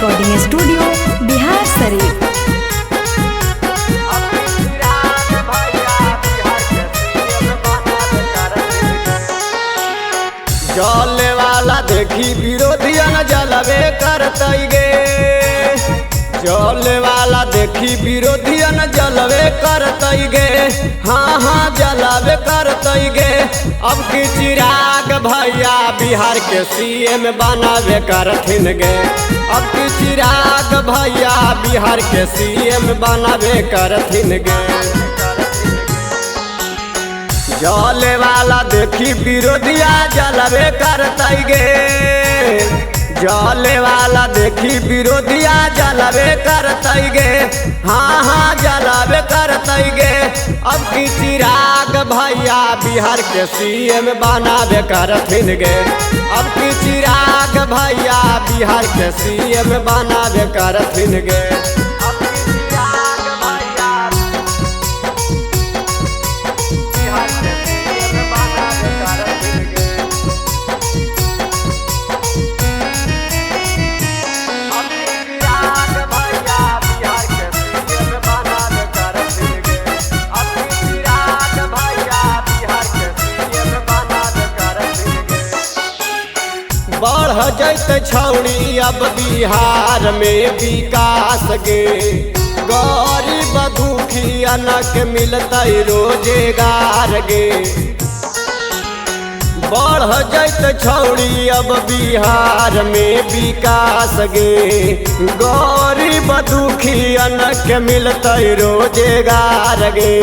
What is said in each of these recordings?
Recording studio Bihar Sharif. जले वाला देखी विरोधियन जलवे करतई गे। जले वाला देखी विरोधियन जलवे करतई गे। हाँ हाँ जलवे करतई गे। अब की चिराग भैया बिहार के सीएम बनावे करथिन गे। अब की चिराग भैया बिहार के सीएम बनावे करथिन गे। जले वाला देखी विरोधिया जलवे करतई गे। जले वाला देखी विरोधिया जलवे करतई गे। हाँ हाँ जलवे करतई गे। अब की चिराग भैया बिहार के सीएम बनावे करथिन गे। अब की चिराग भैया बिहार के सीएम बनावे करथिन गे। बढ़ जैत छौड़ी अब बिहार में विकास गे। गरीब दुखियन के मिलतई रोजगार गे। बढ़ जैत छौड़ी अब बिहार में विकास गे। गरीब दुखियन के मिलतई रोजगार गे।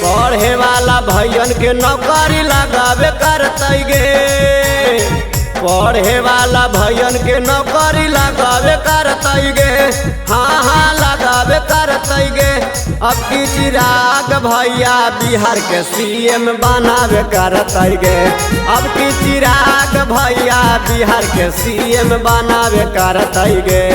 पढ़े वाला भैयन के नौकरी लगावे करतई गे। पढ़े वाला भैयन के नौकरी लगावे करतई गे। हाँ हाँ लगावे करतई गे। अब की चिराग भैया बिहार के सीएम बनावे करतई गे। अब की चिराग भैया बिहार के सीएम बनावे करतई गे।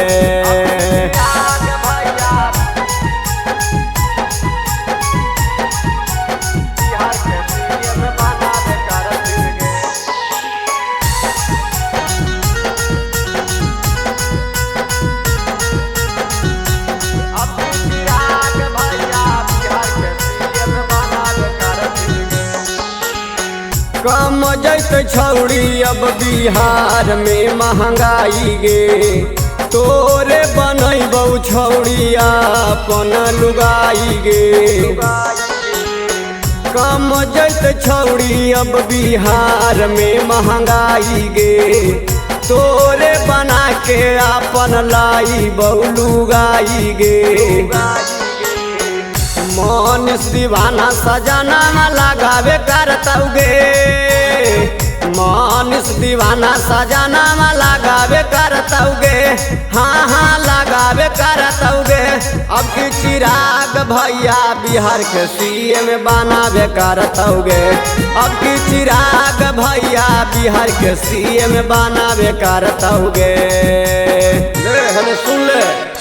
कम जैत छौड़ी अब बिहार में महंगाई गे। तोरे बनैबौ छौड़ी अपन लुगाई गे। कम जैत छौड़ी अब बिहार में महंगाई गे। तोरे बना के अपन लाई लुगाई गे। मनीष दीवाना सजना लगावे करतौ गे। मनीष दीवाना सजना लगावे करतौ गे। हाँ हाँ लगावे करतौ गे। अब की चिराग भैया बिहार के सीएम बनावे करतौ गे। अब की चिराग भैया बिहार के सीएम बनावे करतौ गे। सुन ले।